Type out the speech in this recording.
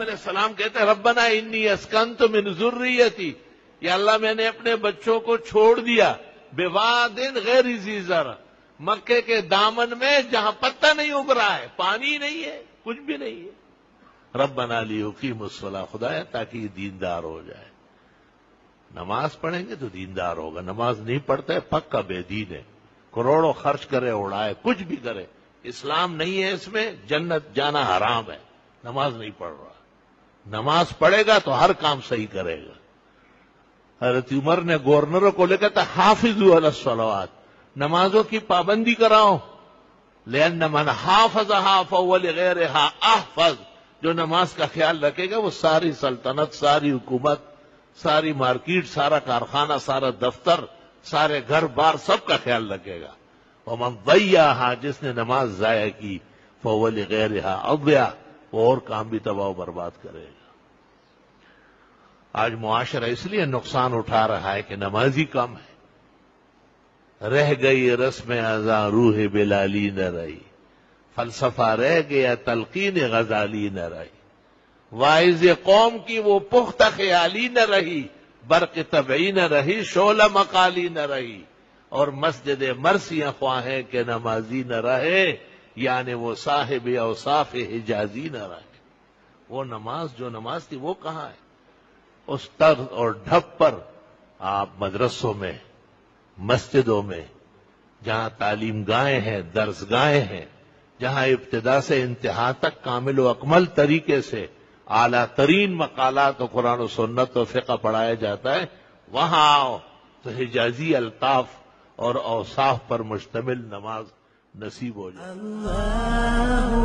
علیہ السلام کہتے ہیں ربنا انی اسکنت من ذریتی، یا اللہ میں نے اپنے بچوں کو چھوڑ دیا بواد غیر ذی زرع، مکے کے دامن میں جہاں پتہ نہیں اگ رہا ہے، پانی نہیں ہے، کچھ بھی نہیں ہے۔ ربنا لیقیموا الصلاۃ، خدایا تاکہ یہ دیندار ہو جائے۔ نماز پڑھیں گے تو دیندار ہوگا، نماز نہیں پڑھتا ہے پکا بے دین ہے، کروڑوں خرچ کرے اڑائے کچھ بھی کرے، اسلام نہیں ہے اس میں، جنت جانا حرام ہے۔ نماز نہیں پڑھ رہا، نماز پڑھے گا تو ہر کام صحیح کرے گا۔ حضرت عمر نے گورنروں کو لے کہا تھا حافظوا علی الصلوات، نمازوں کی پابندی کراؤ، لأن من حافظها فهو لغيرها احفظ، جو نماز کا خیال رکھے گا وہ ساری سلطنت، ساری حکومت، ساری مارکیٹ، سارا کارخانہ، سارا دفتر، سارے گھر بار سب کا خیال رکھے گا۔ ومن ضيعها، جس نے نماز ضائع کی، فهو لغيرها اضيع، وہ اور کام بھی تباہ و برباد کرے گا۔ آج معاشرہ اس لیے نقصان اٹھا رہا ہے کہ نمازی کم ہے، رہ گئی رسم ازاں روح بلالی نہ رہی، فلسفہ رہ گیا تلقین غزالی نہ رہی، واعظ قوم کی وہ پختہ خیالی نہ رہی، برق طبعی نہ رہی، شعلہ مقالی نہ رہی، اور مسجد مرثیاں خواہیں کہ نمازی نہ رہے، یعنی وہ صاحب اوصاف حجازی نہ رہے۔ وہ نماز جو نماز تھی وہ کہاں ہے؟ اس طرز اور ڈھب پر آپ مدرسوں میں، مسجدوں میں، جہاں تعلیم گاہیں ہیں، درس گاہیں ہیں، جہاں ابتدا سے انتہا تک کامل و اکمل طریقے سے اعلیٰ ترین مقالات و قرآن و سنت و فقہ پڑھایا جاتا ہے، وہاں آؤ تو حجازی الطاف اور اوصاف پر مشتمل نماز نصیب ہو جائے۔